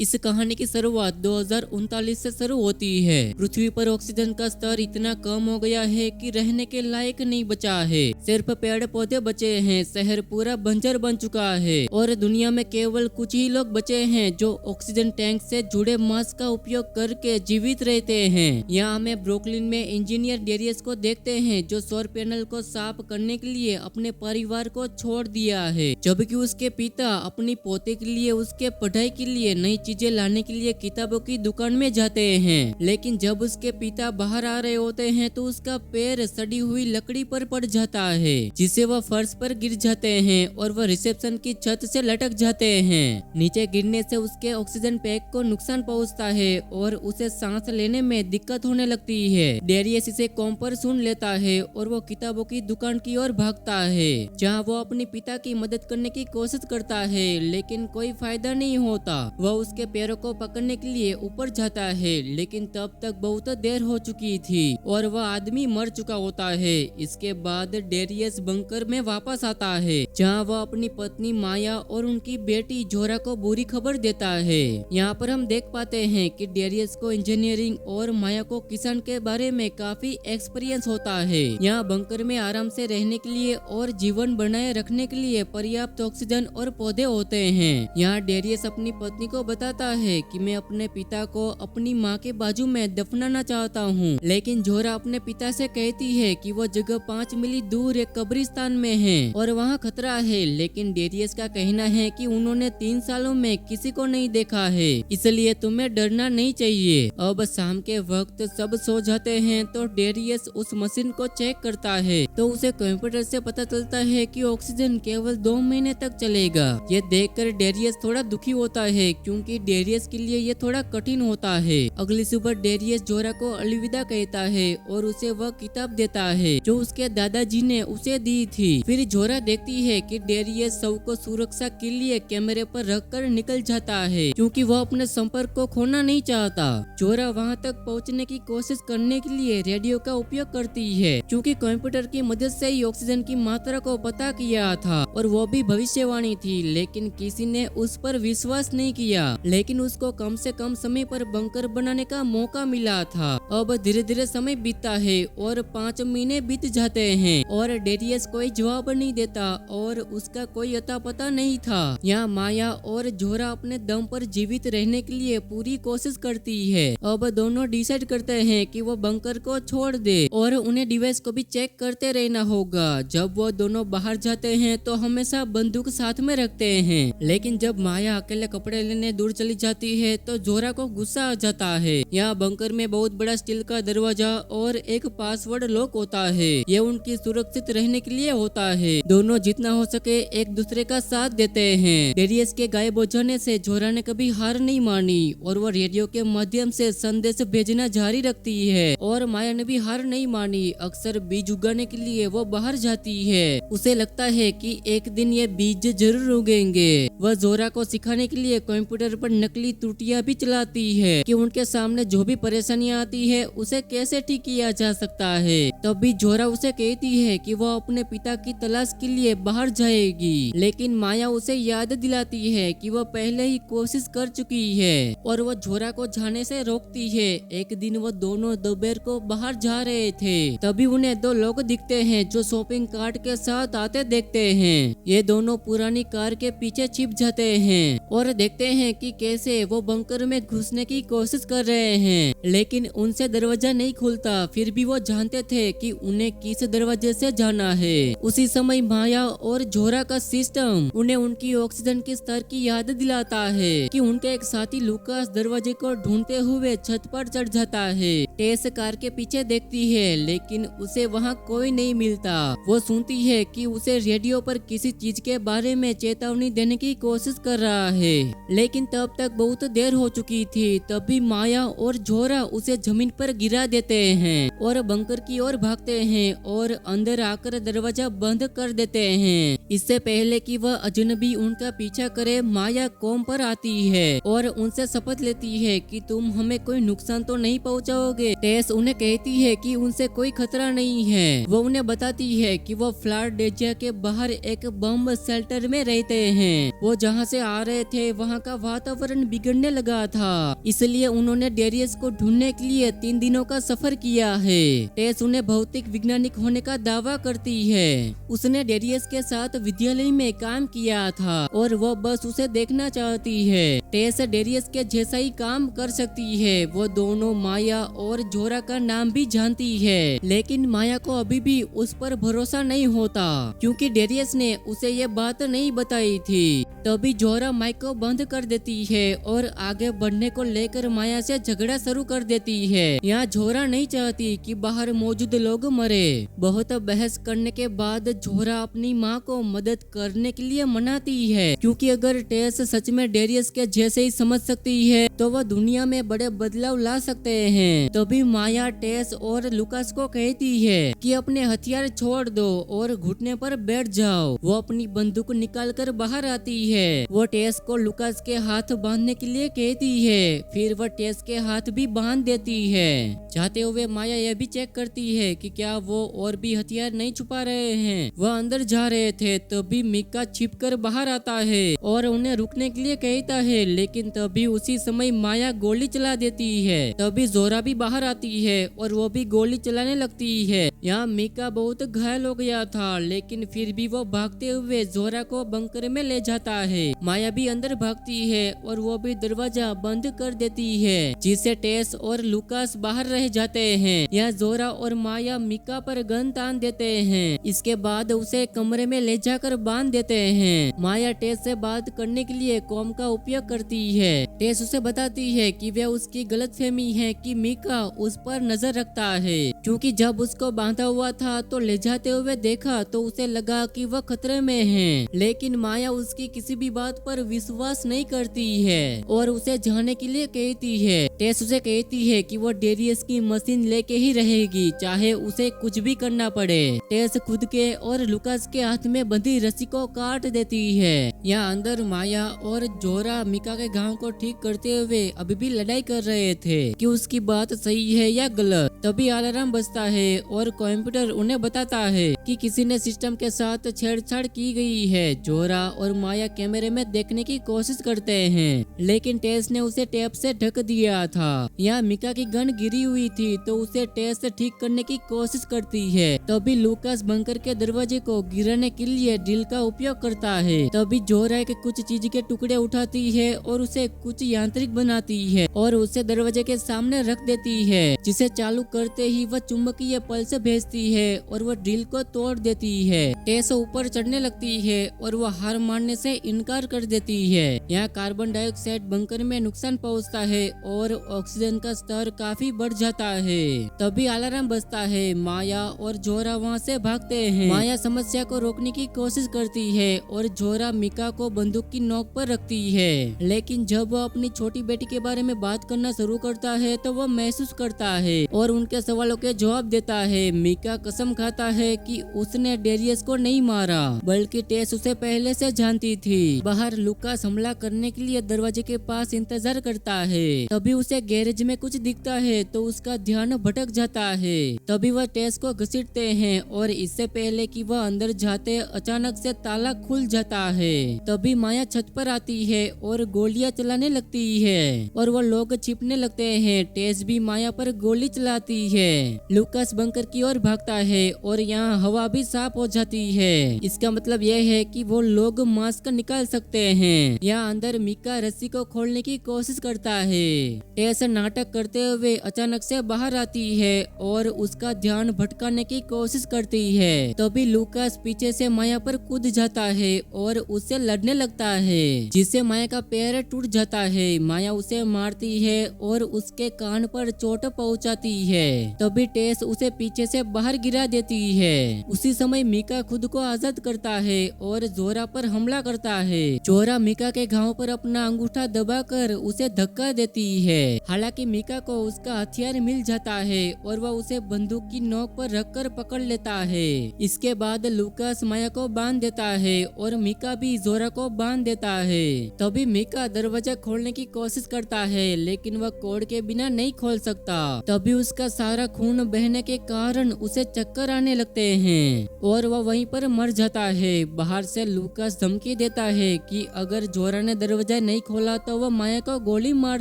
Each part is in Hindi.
इस कहानी की शुरुआत 2039 से शुरू होती है। पृथ्वी पर ऑक्सीजन का स्तर इतना कम हो गया है कि रहने के लायक नहीं बचा है। सिर्फ पेड़ पौधे बचे हैं। शहर पूरा बंजर बन चुका है और दुनिया में केवल कुछ ही लोग बचे हैं जो ऑक्सीजन टैंक से जुड़े मास्क का उपयोग करके जीवित रहते हैं। यहाँ हमें ब्रुकलिन में इंजीनियर डेरियस को देखते हैं जो सौर पैनल को साफ करने के लिए अपने परिवार को छोड़ दिया है, जबकि उसके पिता अपनी पोते के लिए उसके पढ़ाई के लिए नई चीजें लाने के लिए किताबों की दुकान में जाते हैं। लेकिन जब उसके पिता बाहर आ रहे होते हैं तो उसका पैर सड़ी हुई लकड़ी पर पड़ जाता है, जिससे वह फर्श पर गिर जाते हैं और वह रिसेप्शन की छत से लटक जाते हैं। नीचे गिरने से उसके ऑक्सीजन पैक को नुकसान पहुंचता है और उसे सांस लेने में दिक्कत होने लगती है। डेरियस इसे कॉम पर सुन लेता है और वो किताबों की दुकान की ओर भागता है, जहाँ वो अपने पिता की मदद करने की कोशिश करता है, लेकिन कोई फायदा नहीं होता। वह उसके पैरों को पकड़ने के लिए ऊपर जाता है, लेकिन तब तक बहुत देर हो चुकी थी और वह आदमी मर चुका होता है। इसके बाद डेरियस बंकर में वापस आता है, जहाँ वह अपनी पत्नी माया और उनकी बेटी जोरा को बुरी खबर देता है। यहाँ पर हम देख पाते हैं कि डेरियस को इंजीनियरिंग और माया को किसान के बारे में काफी एक्सपीरियंस होता है। यहाँ बंकर में आराम से रहने के लिए और जीवन बनाए रखने के लिए पर्याप्त ऑक्सीजन और पौधे होते हैं। यहाँ डेरियस अपनी पत्नी को बताता है कि मैं अपने पिता को अपनी माँ के बाजू में दफनाना चाहता हूँ, लेकिन जोरा अपने पिता से कहती है कि वो जगह 5 मील दूर एक कब्रिस्तान में है और वहाँ खतरा है। लेकिन डेरियस का कहना है कि उन्होंने 3 सालों में किसी को नहीं देखा है, इसलिए तुम्हें डरना नहीं चाहिए। अब शाम के वक्त सब सो जाते हैं तो डेरियस उस मशीन को चेक करता है तो उसे कंप्यूटर से पता चलता है कि ऑक्सीजन केवल 2 महीने तक चलेगा। ये देखकर डेरियस थोड़ा दुखी होता है, क्योंकि डेरियस के लिए ये थोड़ा कठिन होता है। अगली सुबह डेरियस जोरा को अलविदा कहता है और उसे वह किताब देता है जो उसके दादाजी ने उसे दी थी। फिर जोरा देखती है कि डेरियस शव को सुरक्षा के लिए कैमरे पर रखकर निकल जाता है, क्योंकि वह अपने संपर्क को खोना नहीं चाहता। जोरा वहां तक पहुंचने की कोशिश करने के लिए रेडियो का उपयोग करती है, क्योंकि कंप्यूटर की मदद से ही ऑक्सीजन की मात्रा को पता किया था और वो भी भविष्यवाणी थी, लेकिन किसी ने उस पर विश्वास नहीं किया। लेकिन उसको कम से कम समय पर बंकर बनाने का मौका मिला था। अब धीरे धीरे समय बीतता है और 5 महीने बीत जाते हैं और डेरियस कोई जवाब नहीं देता और उसका कोई अता पता नहीं था। यहाँ माया और जोरा अपने दम पर जीवित रहने के लिए पूरी कोशिश करती है। अब दोनों डिसाइड करते हैं कि वो बंकर को छोड़ दे और उन्हें डिवाइस को भी चेक करते रहना होगा। जब वो दोनों बाहर जाते हैं तो हमेशा बंदूक साथ में रखते हैं, लेकिन जब माया अकेले कपड़े लेने दूर चली जाती है तो जोरा को गुस्सा आ जाता है। यहाँ बंकर में बहुत बड़ा स्टील का दरवाजा और एक पासवर्ड लॉक होता है। ये उनकी सुरक्षित रहने के लिए होता है। दोनों जितना हो सके एक दूसरे का साथ देते हैं। डेरियस के गायब हो जाने से जोरा ने कभी हार नहीं मानी और वो रेडियो के माध्यम से संदेश भेजना जारी रखती है और माया ने भी हार नहीं मानी। अक्सर बीज उगाने के लिए वो बाहर जाती है। उसे लगता है कि एक दिन ये बीज जरूर उगेंगे। वह जोरा को सिखाने के लिए कंप्यूटर पर नकली त्रुटियां भी चलाती है कि उनके सामने जो भी परेशानियां आती है उसे कैसे ठीक किया जा सकता है। तब भी जोरा उसे कहती है कि वह अपने पिता की तलाश के लिए बाहर जाएगी, लेकिन माया उसे याद दिलाती है कि वह पहले ही कोशिश कर चुकी है और वह जोरा को जाने से रोकती है। एक दिन वो दोनों दोपहर को बाहर जा रहे थे, तभी उन्हें 2 लोग दिखते हैं जो शॉपिंग कार्ट के साथ आते देखते हैं। ये दोनों पुरानी कार के पीछे छिप जाते हैं और देखते हैं कि कैसे वो बंकर में घुसने की कोशिश कर रहे हैं, लेकिन उनसे दरवाजा नहीं खुलता। फिर भी वो जानते थे कि उन्हें किस दरवाजे से जाना है। उसी समय माया और जोरा का सिस्टम उन्हें उनकी ऑक्सीजन के स्तर की याद दिलाता है कि उनके एक साथी लुकास दरवाजे को ढूंढते हुए छत पर चढ़ जाता है। टेस कार के पीछे देखती है, लेकिन उसे वहाँ कोई नहीं मिलता। वो सुनती है कि उसे रेडियो पर किसी चीज के बारे में चेतावनी देने की कोशिश कर रहा है, लेकिन तब तक बहुत देर हो चुकी थी। तभी माया और जोरा उसे जमीन पर गिरा देते हैं और बंकर की ओर भागते हैं और अंदर आकर दरवाजा बंद कर देते हैं। इससे पहले कि वह अजनबी उनका पीछा करे, माया कॉम पर आती है और उनसे शपथ लेती है कि तुम हमें कोई नुकसान तो नहीं पहुंचाओगे। टेस उन्हें कहती है कि उनसे कोई खतरा नहीं है। वो उन्हें बताती है कि वो फिलाडेल्फिया के बाहर एक बम शेल्टर में रहते हैं। वो जहाँ से आ रहे थे वहाँ का वातावरण वातावरण बिगड़ने लगा था। इसलिए उन्होंने डेरियस को ढूंढने के लिए 3 दिनों का सफर किया है। टेस उन्हें भौतिक वैज्ञानिक होने का दावा करती है। उसने डेरियस के साथ विद्यालय में काम किया था और वो बस उसे देखना चाहती है। टेस डेरियस के जैसा ही काम कर सकती है। वो दोनों माया और जोरा का नाम भी जानती है, लेकिन माया को अभी भी उस पर भरोसा नहीं होता क्योंकि डेरियस ने उसे ये बात नहीं बताई थी। तभी जोरा माइक को बंद कर देती है और आगे बढ़ने को लेकर माया से झगड़ा शुरू कर देती है। यहाँ जोरा नहीं चाहती कि बाहर मौजूद लोग मरे। बहुत बहस करने के बाद जोरा अपनी माँ को मदद करने के लिए मनाती है क्योंकि अगर टेस सच में डेरियस के जैसे ही समझ सकती है तो वह दुनिया में बड़े बदलाव ला सकते हैं। तभी माया टेस और लुकास को कहती है कि अपने हथियार छोड़ दो और घुटने पर बैठ जाओ। वो अपनी बंदूक निकाल कर बाहर आती है। वो टेस को लुकास के हाथ बांधने के लिए कहती है, फिर वह टेस के हाथ भी बांध देती है। जाते हुए माया यह भी चेक करती है कि क्या वो और भी हथियार नहीं छुपा रहे हैं। वह अंदर जा रहे थे तभी मिका छिप कर बाहर आता है और उन्हें रुकने के लिए कहता है, लेकिन तभी उसी समय माया गोली चला देती है। तभी जोरा भी बाहर आती है और वो भी गोली चलाने लगती है। यहाँ मिका बहुत घायल हो गया था, लेकिन फिर भी वो भागते हुए जोरा को बंकर में ले जाता है। माया भी अंदर भागती है और वो भी दरवाजा बंद कर देती है, जिससे टेस और लुकास बाहर रह जाते हैं। यहाँ जोरा और माया मिका पर गन तान देते हैं। इसके बाद उसे कमरे में ले जाकर बांध देते हैं। माया टेस से बात करने के लिए कॉम का उपयोग करती है। टेस उसे बताती है कि वह उसकी गलतफहमी है कि मिका उस पर नजर रखता है, क्योंकि जब उसको बांधा हुआ था तो ले जाते हुए देखा तो उसे लगा कि वह खतरे में है। लेकिन माया उसकी किसी भी बात पर विश्वास नहीं करती है और उसे जाने के लिए कहती है। टेस उसे कहती है कि वो डेरियस की मशीन लेके ही रहेगी, चाहे उसे कुछ भी करना पड़े। टेस खुद के और लुकास के हाथ में बंधी रस्सी को काट देती है। यहाँ अंदर माया और जोरा मिका के घाव को ठीक करते हुए अभी भी लड़ाई कर रहे थे कि उसकी बात सही है या गलत। तभी अलार्म बजता है और कंप्यूटर उन्हें बताता है कि किसी ने सिस्टम के साथ छेड़छाड़ की गई है। जोरा और माया कैमरे में देखने की कोशिश करते हैं, लेकिन टेस ने उसे टेप से ढक दिया था। यहाँ मिका की गन गिरी हुई थी तो उसे टेस से ठीक करने की कोशिश करती है। तभी लुकास बंकर के दरवाजे को गिराने के लिए ड्रिल का उपयोग करता है। तभी जोरा के कुछ चीज के टुकड़े उठाती है और उसे कुछ यांत्रिक बनाती है और उसे दरवाजे के सामने रख देती है, जिसे चालू करते ही वह चुंबकीय पल्स भेजती है और वह ड्रिल को तोड़ देती है। टेस ऊपर चढ़ने लगती है और वह हार मानने से इनकार कर देती है। यहाँ कार्बन डाइऑक्साइड बंकर में नुकसान पहुँचता है और ऑक्सीजन का स्तर काफी बढ़ जाता है। तभी अलार्म बजता है। माया और जोरा वहाँ से भागते हैं। माया समस्या को रोकने की कोशिश करती है और जोरा मिका को बंदूक की नोक पर रखती है, लेकिन जब वह अपनी छोटी बेटी के बारे में बात करना शुरू करता है तो वह महसूस करता है और उनके सवालों के जवाब देता है। मिका कसम खाता है कि उसने डेरियस को नहीं मारा, बल्कि टेस उसे पहले से जानती थी। बाहर लुकास हमला करने के लिए दरवाजे के पास इंतजार करता है। तभी उसे गैरेज में कुछ दिखता है तो उसका ध्यान भटक जाता है। तभी वह टेस को घसीटते हैं और इससे पहले कि वह अंदर जाते अचानक से ताला खुल जाता है। तभी माया छत पर आती है और गोलियां चलाने लगती है और वह लोग छिपने लगते हैं। टेस भी माया पर गोली चलाती है। लुकास बंकर की ओर भागता है और यहाँ हवा भी साफ हो जाती है। इसका मतलब यह है कि वो लोग मास्क निकाल सकते हैं। यहाँ अंदर मिका रस्सी को खोलने की कोशिश करता है। टेस नाटक करते हुए अचानक से बाहर आती है और उसका ध्यान भटकाने की कोशिश करती है। तभी लुकास पीछे से माया पर कूद जाता है और उससे लड़ने लगता है, जिससे माया का पैर टूट जाता है। माया उसे मारती है और उसके कान पर चोट पहुंचाती है। तभी टेस उसे पीछे से बाहर गिरा देती है। उसी समय मिका खुद को आजाद करता है और जोरा पर हमला करता है। जोरा मिका के घाव पर अपना अंगूठा दबाकर उसे धक्का देती है। हालांकि मिका को उसका हथियार मिल जाता है और वह उसे बंदूक की नोक पर रखकर पकड़ लेता है। इसके बाद लुकास माया को बांध देता है और मिका भी जोरा को बांध देता है। तभी मिका दरवाजा खोलने की कोशिश करता है, लेकिन वह कोड के बिना नहीं खोल सकता। तभी उसका सारा खून बहने के कारण उसे चक्कर आने लगते हैं और वह वहीं पर मर जाता है। बाहर से लुकास धमकी देता है कि अगर जोरा ने दरवाजा दरवाजा नहीं खोला तो वह माया को गोली मार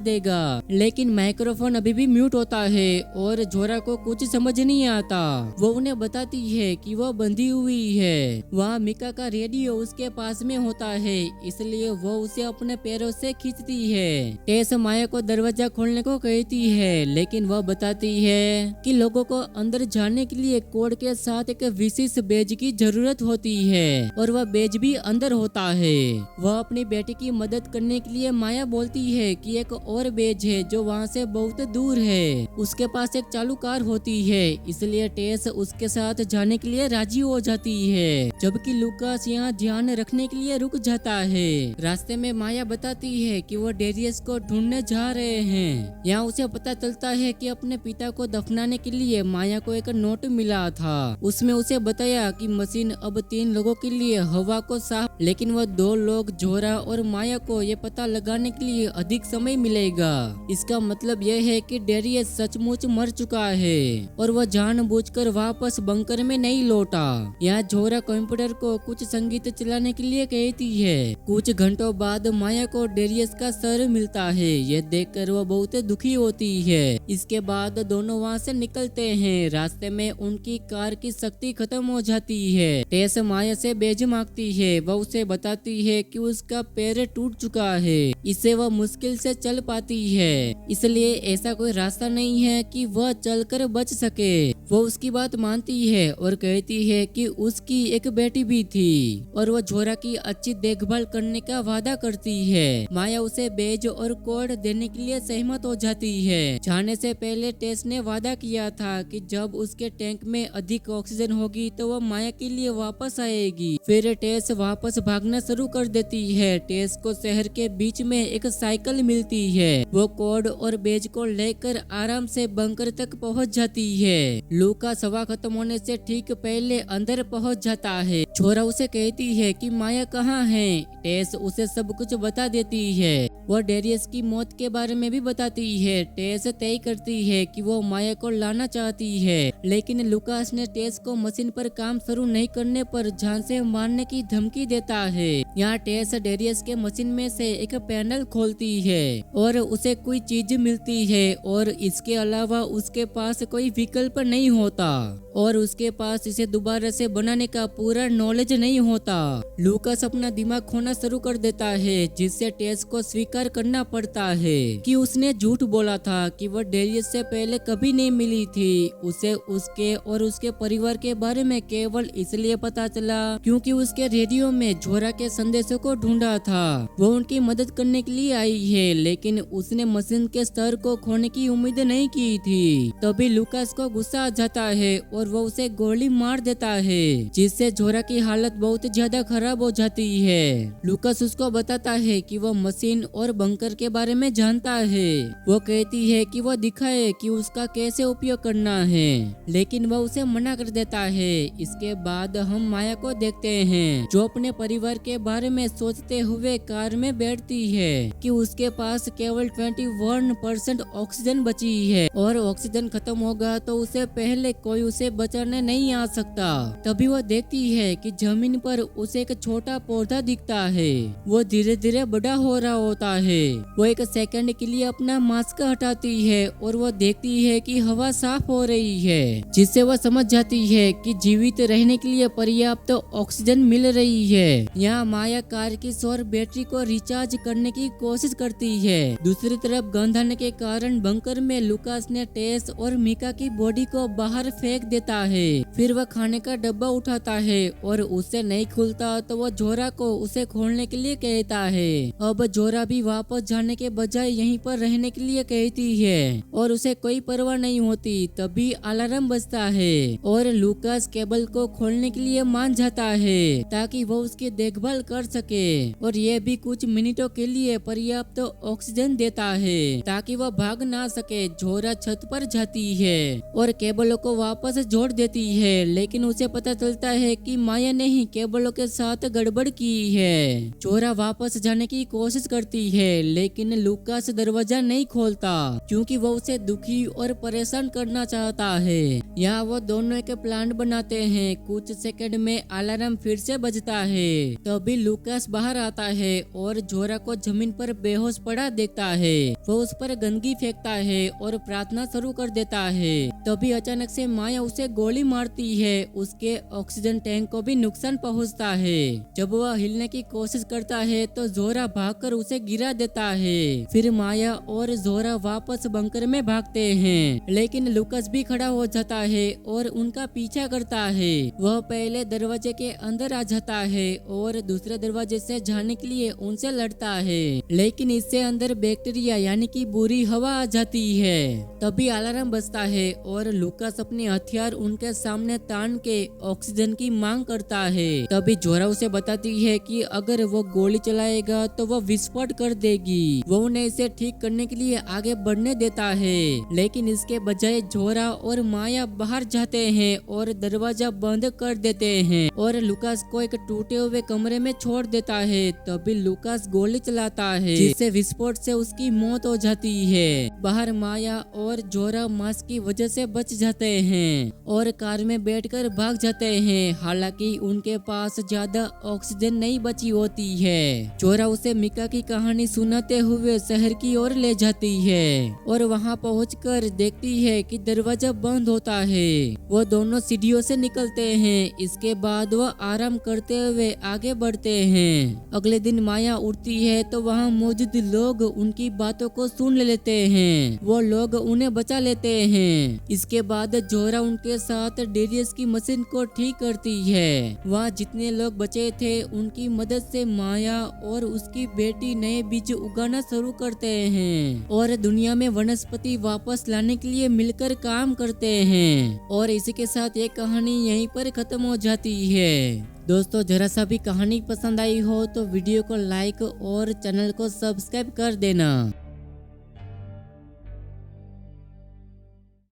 देगा। लेकिन माइक्रोफोन अभी भी म्यूट होता है और जोरा को कुछ समझ नहीं आता। वो उन्हें बताती है कि वह बंधी हुई है। वहाँ मिका का रेडियो उसके पास में होता है, इसलिए वो उसे अपने पैरों से खींचती है। टेस माया को दरवाजा खोलने को कहती है, लेकिन वह बताती है कि लोगों को अंदर जाने के लिए कोड के साथ एक विशेष बेज की जरूरत होती है और वह बेज भी अंदर होता है। वह अपनी बेटी की मदद करने के लिए माया बोलती है कि एक और बेज है जो वहाँ से बहुत दूर है। उसके पास एक चालू कार होती है, इसलिए टेस उसके साथ जाने के लिए राजी हो जाती है, जबकि लूकास यहाँ ध्यान रखने के लिए रुक जाता है। रास्ते में माया बताती है कि वो डेरियस को ढूंढने जा रहे हैं। यहाँ उसे पता चलता है कि अपने पिता को दफनाने के लिए माया को एक नोट मिला था। उसमें उसे बताया कि मशीन अब 3 लोगों के लिए हवा को साफ, लेकिन वह 2 लोग जोरा और माया को ये पता लगाने के लिए अधिक समय मिलेगा। इसका मतलब यह है कि डेरियस सचमुच मर चुका है और वह जानबूझकर वापस बंकर में नहीं लौटा। यहाँ जोरा कंप्यूटर को कुछ संगीत चलाने के लिए कहती है। कुछ घंटों बाद माया को डेरियस का सर मिलता है। ये देखकर वह बहुत दुखी होती है। इसके बाद दोनों वहाँ से निकलते हैं। रास्ते में उनकी कार की शक्ति खत्म हो जाती है। टेस माया से बेज मांगती है। वह उसे बताती है कि उसका पैर टूट चुका है, इससे वह मुश्किल से चल पाती है, इसलिए ऐसा कोई रास्ता नहीं है कि वह चलकर बच सके। वो उसकी बात मानती है और कहती है कि उसकी एक बेटी भी थी और वह जोरा की अच्छी देखभाल करने का वादा करती है। माया उसे बेज और कोड देने के लिए सहमत हो जाती है। जाने से पहले टेस ने वादा किया था कि जब उसके टैंक में अधिक ऑक्सीजन होगी तो वह माया के लिए वापस आएगी। फिर टेस वापस भागना शुरू कर देती है। टेस को शहर के बीच में एक साइकिल मिलती है। वो कोड और बेज को लेकर आराम से बंकर तक पहुंच जाती है। लूका सभा खत्म होने से ठीक पहले अंदर पहुंच जाता है। छोरा उसे कहती है कि माया कहाँ है। टेस उसे सब कुछ बता देती है। वो डेरियस की मौत के बारे में भी बताती है। टेस तय करती है कि वो माया को लाना चाहती है, लेकिन लुकास ने टेस को मशीन पर काम शुरू नहीं करने पर जान से मारने की धमकी देता है। यहाँ टेस डेरियस के मशीन में से एक पैनल खोलती है और उसे कोई चीज मिलती है और इसके अलावा उसके पास कोई विकल्प नहीं होता और उसके पास इसे दोबारा से बनाने का पूरा नॉलेज नहीं होता। लूकास अपना दिमाग खोना शुरू कर देता है, जिससे टेस को स्वीकार करना पड़ता है कि उसने झूठ बोला था कि वह डेरियस से पहले कभी नहीं मिली थी। उसे उसके और उसके परिवार के बारे में केवल इसलिए पता चला क्योंकि उसके रेडियो में जोरा के संदेशों को ढूंढा था। वो उनकी मदद करने के लिए आई है, लेकिन उसने मशीन के स्तर को खोने की उम्मीद नहीं की थी। तभी लूकास को गुस्सा आ जाता है और वो उसे गोली मार देता है, जिससे जोरा की हालत बहुत ज्यादा खराब हो जाती है। लूकास उसको बताता है कि वो मशीन और बंकर के बारे में जानता है। वो कहती है कि वो दिखाए कि उसका कैसे उपयोग करना है, लेकिन वह उसे मना कर देता है। इसके बाद हम माया को देखते हैं, जो अपने परिवार के बारे में सोचते हुए कार में बैठती है कि उसके पास केवल 21% ऑक्सीजन बची है और ऑक्सीजन खत्म होगा तो उसे पहले कोई उसे बचाने नहीं आ सकता। तभी वो देखती है कि जमीन पर उसे एक छोटा पौधा दिखता है। वो धीरे धीरे बड़ा हो रहा होता है। वो एक सेकंड के लिए अपना मास्क हटाती है और वो देखती है कि हवा साफ हो रही है, जिससे वह समझ जाती है कि जीवित रहने के लिए पर्याप्त ऑक्सीजन मिल रही है। यहाँ माया कार की सौर बैटरी को रिचार्ज करने की कोशिश करती है। दूसरी तरफ गंधाने के कारण बंकर में लुकास ने टेस और मिका की बॉडी को बाहर फेंक देता है। फिर वह खाने का डब्बा उठाता है और उससे नहीं खुलता तो वह जोरा को उसे खोलने के लिए कहता है। अब जोरा भी वापस जाने के बजाय यहीं पर रहने के लिए कहती है और उसे कोई परवाह नहीं होती। तभी अलार्म बजता है और लुकास केबल को खोलने के लिए मान जाता है ताकि वो उसकी देखभाल कर सके और ये भी कुछ मिनटों के लिए पर्याप्त ऑक्सीजन देता है ताकि वह भाग ना सके। जोरा छत पर जाती है और केबलों को वापस जोड़ देती है, लेकिन उसे पता चलता है कि माया ने ही केबलों के साथ गड़बड़ की है। जोरा वापस जाने की कोशिश करती है, लेकिन लूकास दरवाजा नहीं खोलता क्योंकि वो उसे दुखी और परेशान करना चाहता है। यहाँ वो दोनों एक प्लान बनाते हैं। कुछ सेकंड में अलार्म फिर से बजता है। तभी लूकास बाहर आता है और जोरा को जमीन पर बेहोश पड़ा देखता है। वो उस पर गंदगी फेंकता है और प्रार्थना शुरू कर देता है। तभी अचानक से माया उसे गोली मारती है। उसके ऑक्सीजन टैंक को भी नुकसान पहुंचता है। जब वह हिलने की कोशिश करता है तो जोरा भागकर उसे गिरा देता है। फिर माया और जोरा वापस बंकर में भागते हैं, लेकिन लूकास भी खड़ा हो जाता है और उनका पीछा करता है। वह पहले दरवाजे के अंदर आ जाता है और दूसरे दरवाजे से जाने के लिए उनसे लड़ता है, लेकिन इससे अंदर बैक्टीरिया यानी कि बुरी हवा आ जाती है। तभी अलार्म बजता है और लूकास अपने हथियार उनके सामने तान के ऑक्सीजन की मांग करता है। तभी जोरा उसे बताती है कि अगर वो गोली चलाएगा तो वो विस्फोट कर देगी। वो उन्हें इसे ठीक करने के लिए आगे बढ़ने देता है, लेकिन इसके बजाय जोरा और माया बाहर जाते हैं और दरवाजा बंद कर देते हैं और लूकास को एक टूटे हुए कमरे में छोड़ देता है। तभी लूकास गोली चलाता है, जिससे विस्फोट से उसकी मौत हो जाती है। बाहर माया और जोरा मास्क की वजह से बच जाते हैं और कार में बैठकर भाग जाते हैं। हालांकि उनके पास ज्यादा ऑक्सीजन नहीं बची होती है। जोरा उसे मिका की कहानी सुनाते हुए शहर की ओर ले जाती है और वहां पहुंचकर देखती है कि दरवाजा बंद होता है। वो दोनों सीढ़ियों से निकलते हैं। इसके बाद वो आराम करते हुए आगे बढ़ते हैं। अगले दिन माया उठती है तो वहाँ मौजूद लोग उनकी बातों को सुन लेते हैं। वो लोग उन्हें बचा लेते हैं। इसके बाद जोरा उनके साथ डेरियस की मशीन को ठीक करती है। वहाँ जितने लोग बचे थे उनकी मदद से माया और उसकी बेटी नए बीज उगाना शुरू करते हैं और दुनिया में वनस्पति वापस लाने के लिए मिलकर काम करते हैं। और इसी के साथ ये कहानी यहीं पर खत्म हो जाती है। दोस्तों, जरा सा भी कहानी पसंद आई हो तो वीडियो को लाइक और चैनल को सब्सक्राइब कर देना।